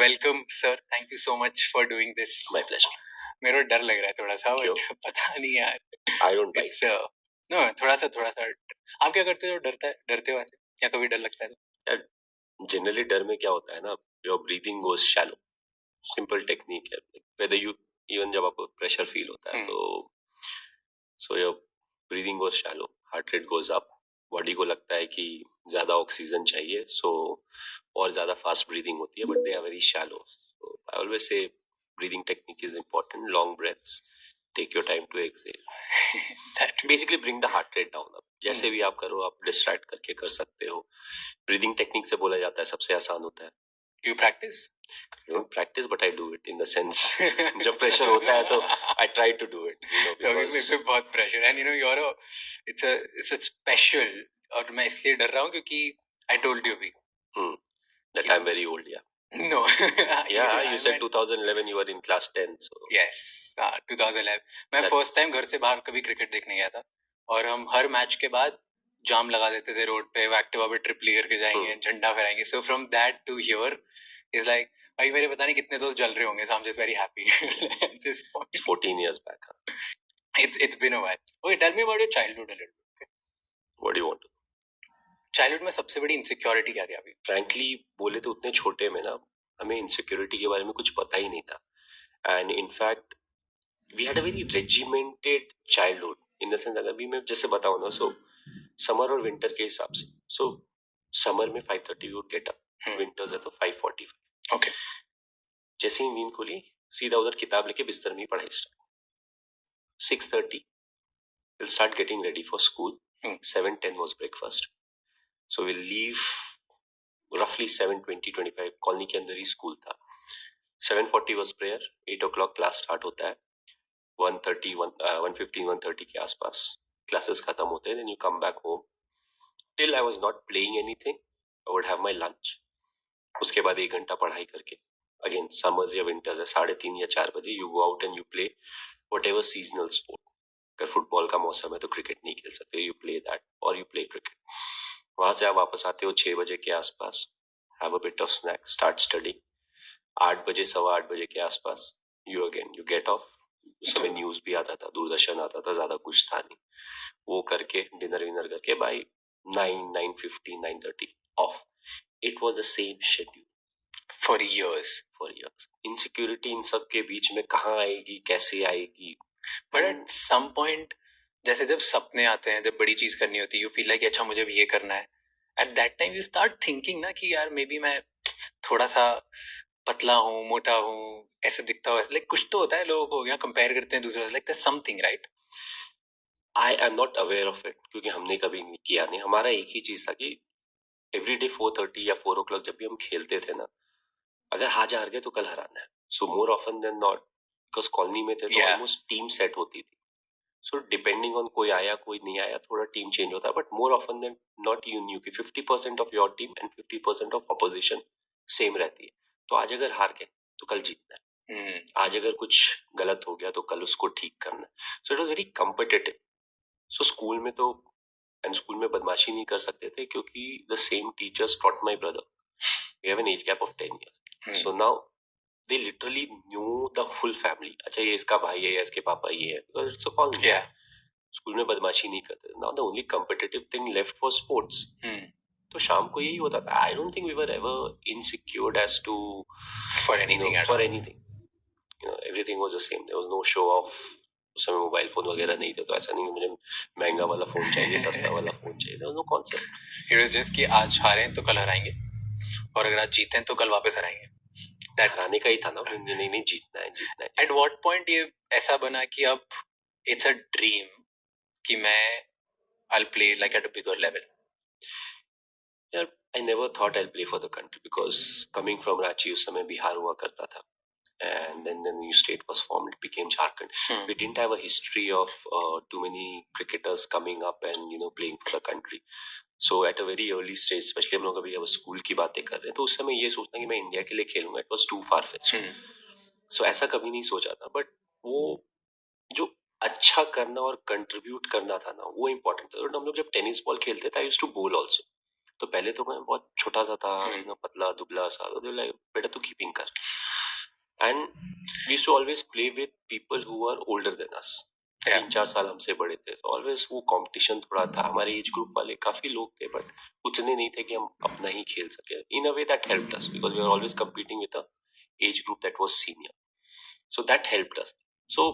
Welcome sir, thank you so much for doing this. My pleasure. मेरे को डर लग रहा है थोड़ा सा, क्यों? but पता नहीं यार। I don't bite. It's no, थोड़ा सा आप क्या करते हो? डरते हो ऐसे? क्या कभी डर लगता है तो? Generally डर में क्या होता है ना, your breathing goes shallow. Simple technique है. Whether you even जब आपको pressure feel होता है तो so your breathing goes shallow, heart rate goes up. Body को लगता है कि ज्यादा ऑक्सीजन चाहिए, so और ज्यादा फास्ट ब्रीदिंग होती है, but they are very shallow. So I always say breathing technique is important. Long breaths. Take your time to exhale. Basically bring the heart rate down. जैसे भी आप करो, आप distract करके कर सकते हो. ब्रीदिंग टेक्निक से बोला जाता है सबसे आसान होता है. You practice? I don't practice, but I do it in the sense जब प्रेशर होता है तो I try to do it, because मेरे पे बहुत प्रेशर है, and it's a special, और मैं इसलिए डर रहा हूँ क्योंकि I told you भी that I'm very old, yeah. No. Yeah, you said 2011 you were in class 10, so yes, 2011 मैं फर्स्ट टाइम घर से बाहर कभी क्रिकेट देखने गया था, और हम हर मैच के बाद जाम लगा देते थे रोड पे, एक्टिवा पे ट्रिप लेकर जाएंगे, झंडा फहराएंगे. So from that to here is like, भाई मेरे पता नहीं कितने दोस्त जल रहे होंगे, so I'm just very happy at this point. 14 years back. It's been a while. Okay, tell me about your childhood a little bit. Okay? What do you want to? Childhood में सबसे बड़ी इनसिक्योरिटी क्या थी अभी? Frankly बोले तो उतने छोटे में ना हमें इनसिक्योरिटी के बारे में कुछ पता ही नहीं था, and in fact we had a very regimented childhood in the sense, अगर भी मैं जैसे बताऊं ना, सो समर और विंटर के हिसाब से, सो समर में 5:30 we would get up, winters है तो 5:45. ओके. जैसे ही नींद खुली सीधा उधर किताब लेके बिस्तर में पढ़ाई start. 6:30 we'll start getting ready for school. 7:10 was breakfast. So we'll leave roughly 7:20-25. Colony के अंदर ही स्कूल था. 7:40 was prayer. 8 o'clock class start होता है. 1:15 1:30 के आसपास क्लासेस खत्म होते हैं. Then you come back home. Till I was not playing anything, I would have my lunch. उसके बाद 1 घंटा पढ़ाई करके again summers या winters है 3:30 या 4 बजे you go out and you play whatever seasonal sport. अगर फुटबॉल का मौसम है तो क्रिकेट नहीं खेल सकते, you play that or you play cricket. वहां से आप वापस आते हो 6 बजे के आसपास, have a bit of snack, start studying. 8 बजे 8:15 बजे के आसपास you get off. उस समय न्यूज भी आता था, दूरदर्शन आता था, ज्यादा कुछ था नहीं. वो करके डिनर विनर करके by 9:15 9:30 off. It was the same schedule for years. Insecurity इन सब के बीच में कहाँ आएगी, कैसे आएगी? But at some point, जैसे जब सपने आते हैं, जब बड़ी चीज करनी होती है, you feel like अच्छा मुझे भी ये करना है. At that time you start thinking ना कि यार maybe मैं थोड़ा सा पतला हूँ, मोटा हूँ, ऐसे दिखता हूँ, लाइक कुछ तो होता है, लोगों को यहाँ कंपेयर करते हैं दूसरे से, like there's something, right? I am not aware of it क्योंकि हमने कभी नहीं किया नहीं. हमारा एक ही चीज था कि every day 4:30 या 4 o'clock जब भी हम खेलते थे ना, अगर आज हार गए तो कल हराना है. So more often than not, because colony में थे तो almost टीम सेट होती थी. So depending on कोई आया कोई नहीं आया, थोड़ा टीम चेंज होता है, but more often than not you knew कि 50% of your team and 50% of opposition same रहती है. तो आज अगर हार गए तो कल जीतना है. आज अगर कुछ गलत हो गया तो कल उसको ठीक करना है. So it was very competitive. So school में तो स्कूल में बदमाशी नहीं कर सकते थे क्योंकि the same teachers taught my brother. We have an age gap of 10 years. So now they literally knew the full family. अच्छा ये इसका भाई है या इसके पापा ये है. Because it's a colony. Yeah. School में बदमाशी नहीं करते. Now the only competitive thing left was sports. तो शाम को यही होता था. I don't think we were ever insecure as to for anything for anything. Everything was the same. There was no show off. उस समय मोबाइल फोन वगैरह नहीं थे, तो ऐसा नहीं मुझे महंगा वाला फोन चाहिए, सस्ता वाला फोन चाहिए. There was no concept. It was just कि आज हारें तो कल हराएंगे, और अगर आज जीतें तो कल वापस हराएंगे. हराने का ही था ना, नहीं जीतना है. At what point ये ऐसा बना कि अब it's a dream कि मैं I'll play like at a bigger level? Yeah, I never thought I'll play for the country because coming from Ranchi उस समय बिहार हुआ करता था, and then the new state was formed, it became Jharkhand. We didn't have a history of too many cricketers coming up and playing for the country. So at a very early stage, especially हम लोग अभी अब school की बातें कर रहे हैं, तो उस समय ये सोचना कि मैं इंडिया के लिए खेलूंगा, it was too far fetched. So ऐसा कभी नहीं सोचा था, but वो जो अच्छा करना और कंट्रीब्यूट करना था ना, वो इम्पोर्टेंट था. हम लोग जब टेनिस बॉल खेलते थे, I used to bowl also. तो पहले तो मैं बहुत छोटा सा था, पतला दुबला सा, तो लाइक बेटा तू कीपिंग कर। And we used to always play with people who are older than us, 3-4 साल हमसे बड़े थे, तो ऑलवेज वो कंपटीशन थोड़ा था। हमारे एज ग्रुप वाले काफी लोग थे, बट उतने नहीं थे कि हम अपना ही खेल सके। In a way that helped us because we are always competing with a age group that was senior, so that helped us. So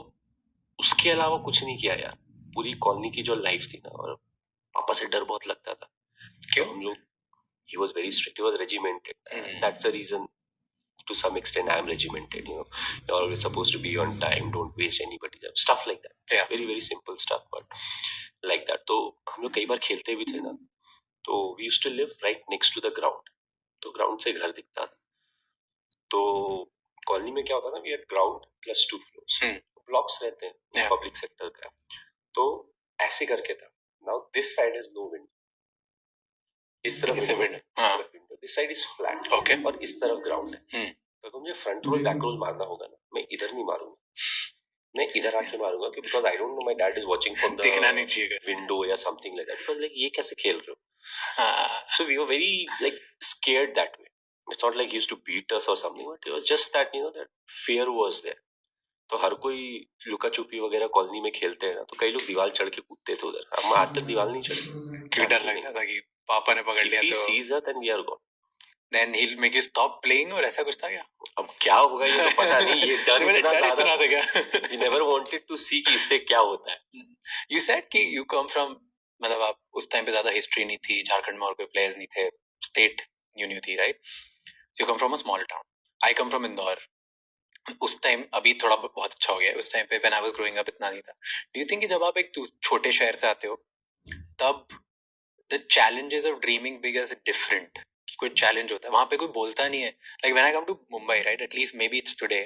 उसके अलावा कुछ नहीं किया यार। पूरी कॉलोनी की जो लाइफ थी ना, और पापा से डर बहुत लगता था। क्यों? हम लोग, he was very strict, he was regimented, and that's the reason to some extent I am regimented, you know. You're always supposed to be on time, don't waste anybody's time, stuff like that. Yeah, very very simple stuff, but like that. तो हम लोग कई बार खेलते भी थे ना, तो we used to live right next to the ground, तो ग्राउंड से घर दिखता था। तो कॉलोनी में क्या होता था ना, we had ground plus 2 floors, blocks रहते हैं, पब्लिक सेक्टर का। तो ऐसे करके था। Now this side has no window, इस तरफ window, this side is flat, okay, और इस तरफ ग्राउंड है। तो मुझे फ्रंट रोल बैक रोल मारना होगा ना, मैं इधर नहीं मारूंगा, मैं इधर आके मारूंगा, क्योंकि because I don't know my dad is watching from the दिखना नहीं चाहिए विंडो या something like that, because like ये कैसे खेल रहे हो। So we were very like scared that way. It's not like he used to beat us और something, but it was just that, you know, that fear was there. तो हर कोई लुका छुपी वगैरह कॉलोनी में खेलते हैं ना, तो कई लोग दीवार चढ़ के कूदते थे उधर। हम आज तक दीवार नहीं चढ़े, क्यों डर लगता था कि पापा ने पकड़ लिया तो sees us and we are gone, then he will make you stop playing, और ऐसा कुछ था क्या? अब क्या होगा ये तो पता नहीं, ये डर इतना ज्यादा था क्या? वी नेवर वांटेड टू सी कि इससे क्या होता है। यू सेड कि यू कम फ्रॉम, मतलब आप उस टाइम पे ज्यादा हिस्ट्री नहीं थी, झारखंड में और कोई प्लेयर्स नहीं थे, स्टेट न्यू थी, right? You come from a small town, I come from Indore. उस टाइम, अभी थोड़ा बहुत अच्छा हो गया, उस टाइम पे when I was growing up इतना नहीं था। डू यू थिंक कि जब आप एक छोटे शहर से आते हो, तब the challenges of dreaming big is different? कोई चैलेंज होता है वहां पे, कोई बोलता नहीं है। Like when I come to Mumbai, right, at least maybe it's today,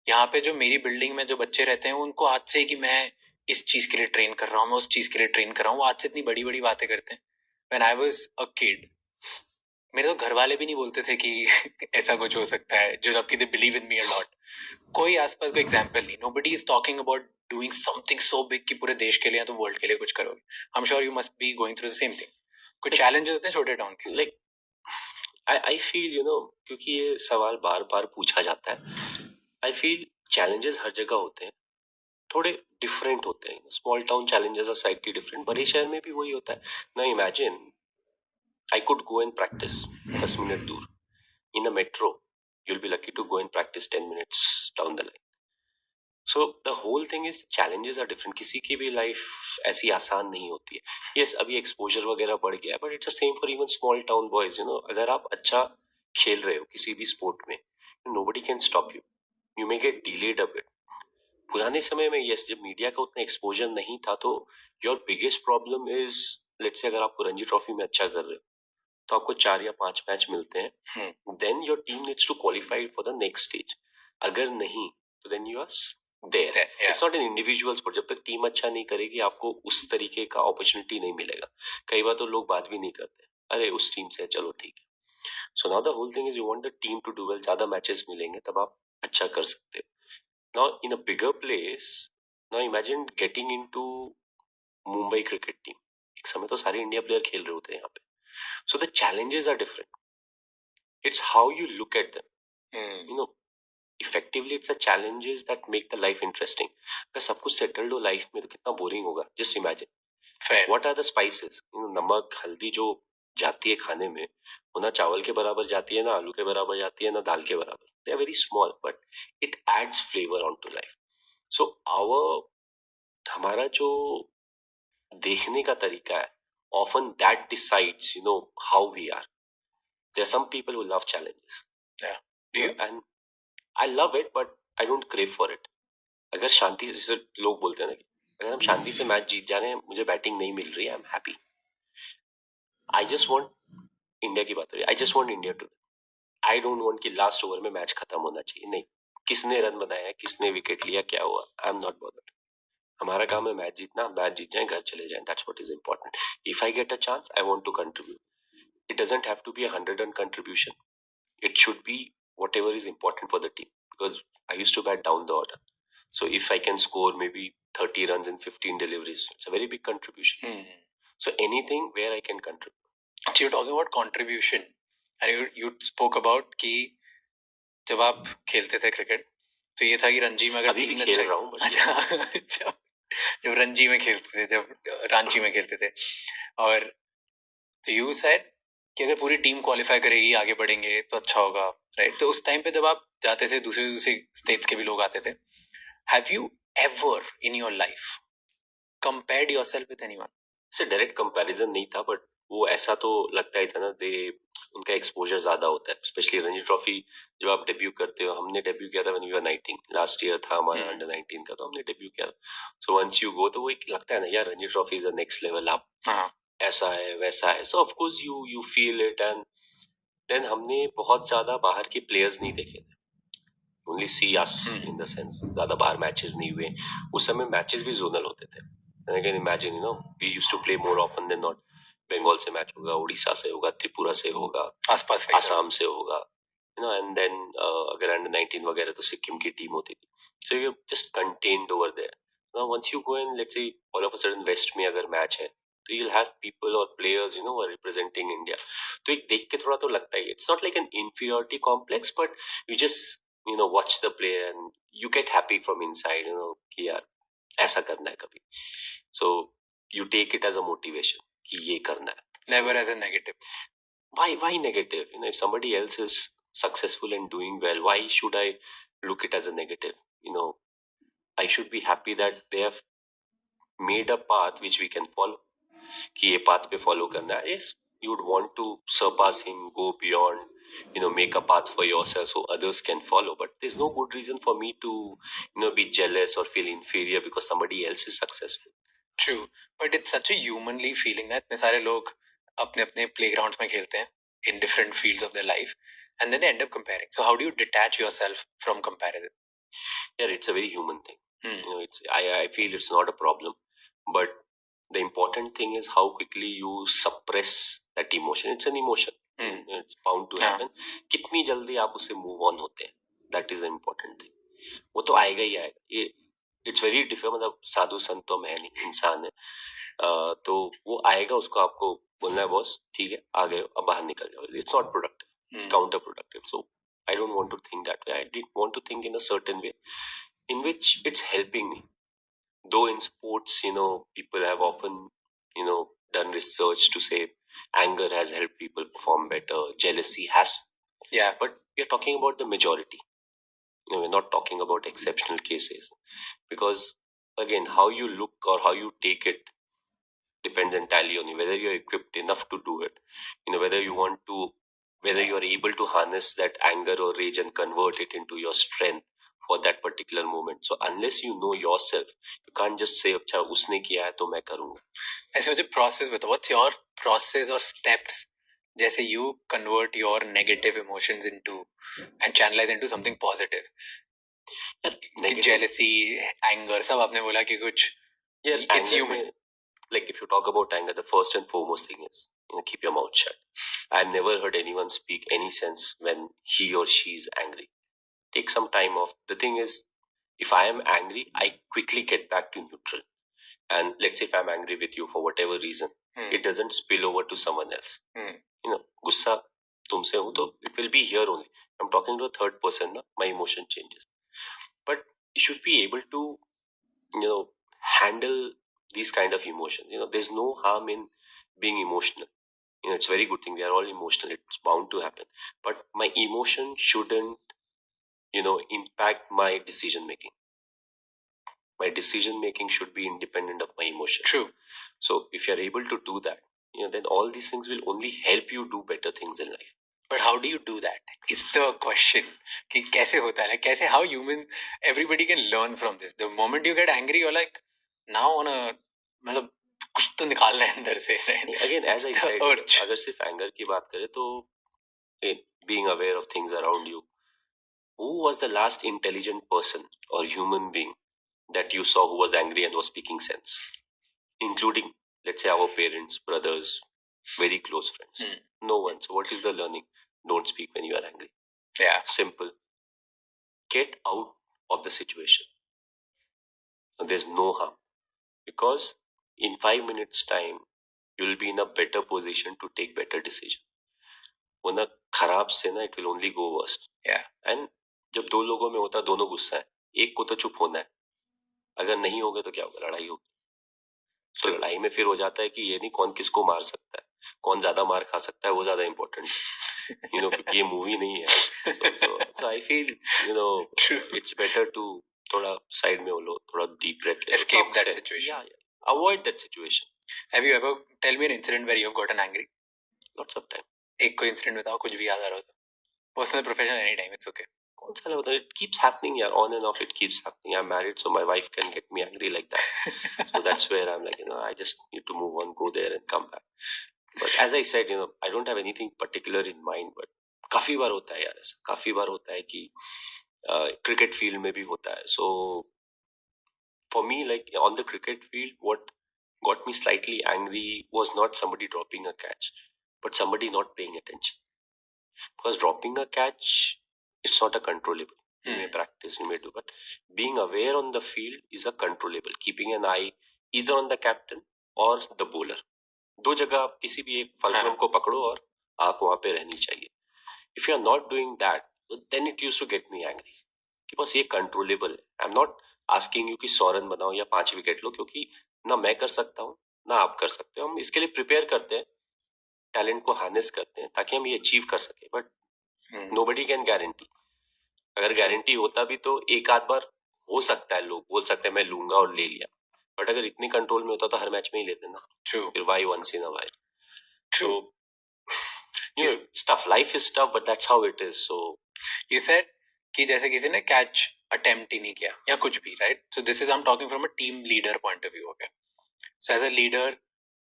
यहाँ पे जो मेरी बिल्डिंग में जो बच्चे रहते हैं, उनको आज से कि मैं इस चीज के लिए ट्रेन कर रहा हूँ, मैं उस चीज के लिए ट्रेन कर रहा हूँ, वो आज से इतनी बड़ी बड़ी बातें करते हैं। When I was a kid, मेरे तो घर वाले भी नहीं बोलते थे कि ऐसा कुछ हो सकता है, जो जबकि they believe in me a lot. कोई आसपास कोई एग्जांपल नहीं, nobody is talking about doing something so big कि पूरे देश के लिए या तो वर्ल्ड के लिए कुछ करोगे। I am sure you must be going through the same thing. कुछ चैलेंजेस होते हैं छोटे टाउन के? Like I feel, you know, क्योंकि ये सवाल बार बार पूछा जाता है, आई फील चैलेंजेस हर जगह होते हैं, थोड़े डिफरेंट होते हैं। Small town challenges are slightly different, बड़े शहर में भी वही होता है ना। Imagine I could go and practise 10 minute दूर, in a metro you'll be lucky to go and practice 10 minutes down the line. So the whole thing is challenges are different. किसी की भी लाइफ ऐसी आसान नहीं होती है। yes, अभी एक्सपोजर वगैरह बढ़ गया है, but it's the same for even small town boys, you know. अगर आप अच्छा खेल रहे हो किसी भी स्पोर्ट में, nobody can stop you, you may get delayed a bit. पुराने समय में यस, जब मीडिया का उतना एक्सपोजर नहीं था, तो your biggest problem is, let's say अगर आप रणजी ट्रॉफी में अच्छा कर रहे हो, तो आपको 4 या 5 मैच मिलते हैं, then your team needs to qualify for the next stage. अगर नहीं, तो then you are there. It's not an individual sport. जब तक टीम अच्छा नहीं करेगी, आपको उस तरीके का अपॉर्चुनिटी नहीं मिलेगा। कई बार तो लोग बात भी नहीं करते, अरे उस टीम से चलो ठीक है। So now the whole thing is you want the team to do well, ज्यादा मैचेस मिलेंगे तब आप अच्छा कर सकते हो। Now in a bigger place, now imagine getting into Mumbai cricket team. एक समय तो सारे इंडिया प्लेयर खेल रहे होते हैं यहाँ पे। So the challenges are different. It's how you look at them. You know, effectively it's the challenges that make the life interesting. अगर सब कुछ settled हो life में, तो कितना boring होगा. Just imagine. Fair. What are the spices? You know, नमक हल्दी जो जाती है खाने में, वो ना चावल के बराबर जाती है, ना आलू के बराबर जाती है, ना दाल के बराबर. They are very small, but it adds flavor onto life. So हमारा जो देखने का तरीका है, often that decides, you know, how we are. There are some people who love challenges. Yeah. Do you? And I love it, but I don't crave for it. अगर शांति से, लोग बोलते हैं ना कि अगर हम शांति से मैच जीत जा रहे हैं, मुझे बैटिंग नहीं मिल रही है, I am happy. I just want, India की बात हो रही है, I just want India to, I don't want कि लास्ट ओवर में मैच खत्म होना चाहिए। नहीं, किसने रन बनाया, किसने विकेट लिया, क्या हुआ, आई एम नॉट बॉदर्ड। हमारा काम है मैच जीतना, मैच जीत जाए, घर चले जाए, that's what is important. If I get a chance, I want to contribute. It doesn't have to be 100 run contribution. It should be whatever is important for the team, because I used to bat down the order. So if I can score maybe 30 runs in 15 deliveries, it's a very big contribution. So anything where I can contribute. So you're talking about contribution, and you spoke about कि जब आप खेलते थे cricket तो ये था कि रणजी में अगर अभी भी खेल रहा हूँ अच्छा जब रणजी में खेलते थे, जब रांची में खेलते थे, और तो यू सेड कि अगर पूरी टीम क्वालिफाई करेगी, आगे बढ़ेंगे तो अच्छा होगा, राइट? तो उस टाइम पे जब आप जाते थे, दूसरे दूसरे स्टेट्स के भी लोग आते थे, have you ever in your life compared yourself with anyone? से डायरेक्ट कंपैरिजन नहीं था, बट वो ऐसा तो लगता ही था ना, दे उनका एक्सपोजर ज्यादा होता है, स्पेशली रणजी ट्रॉफी जब आप डेब्यू करते हो। हमने डेब्यू किया था when we were 19, last year था हमारा अंडर 19 का, तो हमने डेब्यू किया। सो वंस यू गो तो वो एक लगता है ना यार, Ranji trophy is a next level, आप ऐसा है वैसा है, so of course you feel it. And then हमने बहुत ज्यादा बाहर के प्लेयर्स नहीं देखे थे, only see us in the sense, ज्यादा बाहर मैचेस नहीं हुए। उस समय मैचेस भी जोनल होते थे। And again imagine, we used to play more often than not. Bengal से मैच होगा, उड़ीसा से होगा, त्रिपुरा से होगा, आसपास आसाम से होगा, एंड देन अगर अंडर 19 वगैरह तो सिक्किम की टीम होती थी। So you just contained over there. Now once you go in, let's say all of a sudden west में अगर मैच है, तो you'll have people or players, who are representing India. तो एक देख के थोड़ा तो लगता ही, it's not like an inferiority complex, but you just watch the player and you get happy from inside, कि यार ऐसा करना है कभी। So you take it as a motivation कि ये करना है, never as a negative. why negative? If somebody else is successful and doing well, why should I look it as a negative? I should be happy that they have made a path which we can follow, कि ये path पे follow करना है। Yes, you would want to surpass him, go beyond, make a path for yourself so others can follow, but there's no good reason for me to be jealous or feel inferior because somebody else is successful. True, but it's such a humanly feeling that इतने सारे लोग अपने अपने playgrounds में खेलते हैं in different fields of their life, and then they end up comparing. So how do you detach yourself from comparison? Yeah, it's a very human thing. I feel it's not a problem, but the important thing is how quickly you suppress that emotion. It's an emotion. It's bound to happen. कितनी जल्दी आप उसे move on होते हैं, that is the important thing. वो तो आएगा ही आएगा। It's very difficult, मतलब साधु संत तो मैं नहीं, इंसान है। तो वो आएगा, उसको आपको बोलना है बॉस ठीक है आ गए, अब बाहर निकल जाओ। It's not productive. It's counterproductive. So I don't want to think that way. I did want to think in a certain way in which it's helping me. Though in sports, people have often, done research to say anger has helped people perform better, jealousy has. Yeah. But we're talking about the majority. We're not talking about exceptional cases. Because again, how you look or how you take it depends entirely on you, whether you're equipped enough to do it, whether you're able to harness that anger or rage and convert it into your strength for that particular moment. So unless you know yourself, you can't just say अच्छा उसने किया है तो मैं करूंगा। ऐसे मुझे process बताओ, what's your process or steps जैसे you convert your negative emotions into and channelize into something positive? Jealousy, anger, सब आपने बोला कि कुछ it's human. Like if you talk about anger, the first and foremost thing is keep your mouth shut. I've never heard anyone speak any sense when he or she is angry. Take some time off. The thing is, if I am angry, I quickly get back to neutral. And let's say if I'm angry with you for whatever reason, it doesn't spill over to someone else. Gussa tumse hu to it will be here only. I'm talking to a third person, na? My emotion changes. But you should be able to, handle these kind of emotions. There's no harm in being emotional. It's a very good thing. We are all emotional. It's bound to happen. But my emotion shouldn't, impact my decision making. My decision making should be independent of my emotion. True. So if you're able to do that, then all these things will only help you do better things in life. But how do you do that? Is the question. कि कैसे होता है? कैसे, how human, everybody can learn from this. The moment you get angry, you're like, now on a, मतलब कुछ तो निकालना है अंदर से. Again, as I said, अगर सिर्फ anger की बात करें तो being aware of things around you. Who was the last intelligent person or human being that you saw who was angry and was speaking sense? Including, let's say, our parents, brothers, very close friends. No one. So what is the learning? Don't speak when you are angry. Yeah. Simple. Get out of the situation. There's no harm. Because in 5 minutes time, you will be in a better position to take better decision. वरना खराब से ना it will only go worse. And जब दो लोगों में होता है, दोनों गुस्सा है, एक को तो चुप होना है, अगर नहीं होगा तो क्या होगा, लड़ाई होगी. तो लड़ाई में फिर हो जाता है कि ये नहीं कौन किसको मार सकता है, कौन ज्यादा मार खा सकता है, वो ज्यादा इम्पोर्टेंट है. क्योंकि ये मूवी नहीं है. So I feel it's better to थोड़ा साइड में हो लो, थोड़ा deep breath ले लो. Escape that situation. Yeah. Avoid that situation. Have you ever tell me an incident where you have gotten angry? Lots of time. एक कोई incident बताओ, कुछ भी याद आ रहा हो तो. Personal, professional, anytime, it's okay. कौन सा बताओ, it keeps happening, yeah, on and off it keeps happening. I'm married, so my wife can get me angry like that. So that's where I'm like, I just need to move on, go there and come back. But as I said, I don't have anything particular in mind, but काफी बार होता है यार ऐसा, काफी बार होता है कि cricket field में भी होता है. So for me, like on the cricket field, what got me slightly angry was not somebody dropping a catch, but somebody not paying attention. Because dropping a catch, it's not a controllable. You may practice, you may do, but being aware on the field is a controllable. Keeping an eye either on the captain or the bowler. दो जगह आप किसी भी एक fulcrum को पकड़ो और आप वहां पे रहनी चाहिए. If you are not doing that, then it used to get me angry. कि बस ये कंट्रोलेबल है. I am not asking you कि 100 रन बनाओ या 5 विकेट लो, क्योंकि ना मैं कर सकता हूँ ना आप कर सकते हो. हम इसके लिए प्रिपेयर करते हैं, टैलेंट को हार्नेस करते हैं ताकि हम ये अचीव कर सके. But nobody can guarantee. अगर गारंटी होता भी तो एक आध बार हो सकता है, लोग बोल सकते हैं मैं लूंगा और ले लिया. बट अगर इतनी कंट्रोल में होता तो हर मैच में ही लेते ना. फिर why once in a while. So, stuff. Life is tough, but that's how it is. So, you said कि जैसे किसी ने कैच अटेम्प्ट ही नहीं किया या कुछ भी, right? So this is I am talking from a team leader point of view. Okay, so as a leader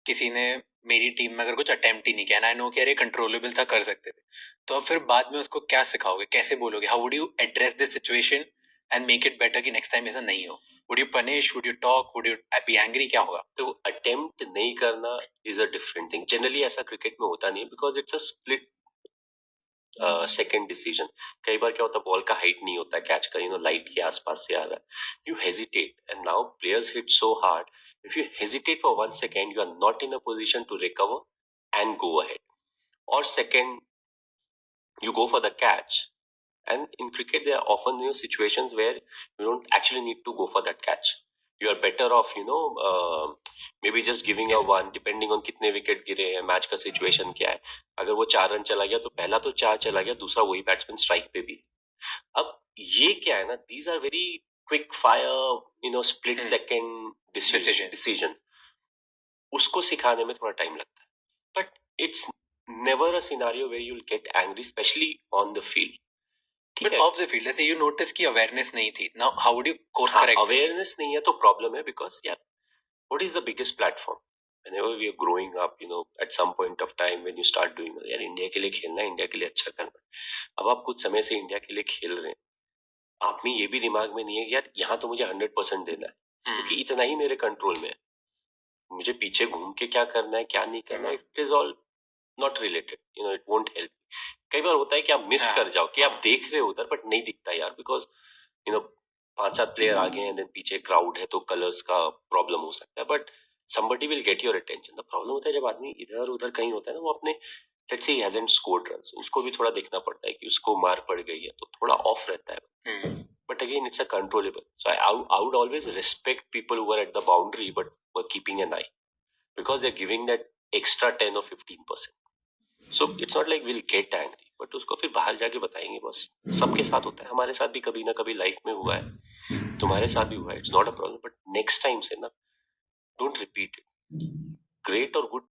किसी ने मेरी टीम में अगर कुछ अटेम्प्ट ही नहीं किया, आई नो कि अरे कंट्रोलेबल था, कर सकते थे, तो अब फिर बाद में उसको क्या सिखाओगे, कैसे बोलोगे? How would you address this situation and make it better कि नेक्स्ट टाइम ऐसा नहीं हो? Would you punish? Would you talk? Would you be angry? क्या होगा? तो अटेम्प्ट नहीं करना is a different thing. Generally ऐसा क्रिकेट में होता नहीं, because it's a split second decision. कई बार क्या होता है, बॉल का हाइट नहीं होता है कैच का, लाइट के आसपास से आ रहा है, you hesitate and now players hit so hard. If you hesitate for 1 second, you are not in a position to recover and go ahead. Or second, you go for the catch. And in cricket, there are often situations where you don't actually need to go for that catch. You are better off, maybe just giving a one, depending on कितने wicket गिरे हैं, match का situation क्या है. अगर वो 4 run चला गया तो पहला तो 4 चला गया, दूसरा वही बैट्समैन स्ट्राइक पे भी. अब ये क्या है ना, these are very quick fire, split second decisions. उसको सिखाने में थोड़ा टाइम लगता है. But it's never a scenario where you'll get angry, especially on the field. But off the field, let's say you notice कि awareness नहीं थी. Now, how would you course correct this? Awareness नहीं है तो problem है, because what is the biggest platform? Whenever we are growing up, at some point of time when you start doing, यार India के लिए खेलना है, इंडिया के लिए अच्छा करना है. अब आप कुछ समय से इंडिया के लिए खेल रहे हैं, आप में ये भी दिमाग में नहीं है कि यार यहाँ तो मुझे 100% देना है, क्योंकि इतना ही मेरे कंट्रोल में है. मुझे पीछे घूम के क्या करना है, क्या नहीं करना है, it is all not related. It won't help. कई बार होता है कि आप मिस कर जाओ, कि आप देख रहे हो उधर बट नहीं दिखता यार, बिकॉज 5-7 प्लेयर आगे हैं, देन पीछे क्राउड है, तो कलर्स का प्रॉब्लम हो सकता है, but somebody will get your attention. The problem होता है जब आदमी इधर उधर कहीं होता है ना, वो अपने let's say he hasn't scored runs, उसको भी थोड़ा देखना पड़ता है कि उसको मार पड़ गई है, तो थोड़ा ऑफ रहता है. But again, it's a controllable. So I would always respect people who are at the boundary but were keeping an eye, because they're giving that extra 10 or 15%. So it's not like we'll get angry, but उसको फिर बाहर जाके बताएंगे. बस सबके साथ होता है, हमारे साथ भी कभी ना कभी लाइफ में हुआ है, तुम्हारे साथ भी हुआ है. It's not a problem, but next time से ना, डोंट रिपीट इट. ग्रेट और गुड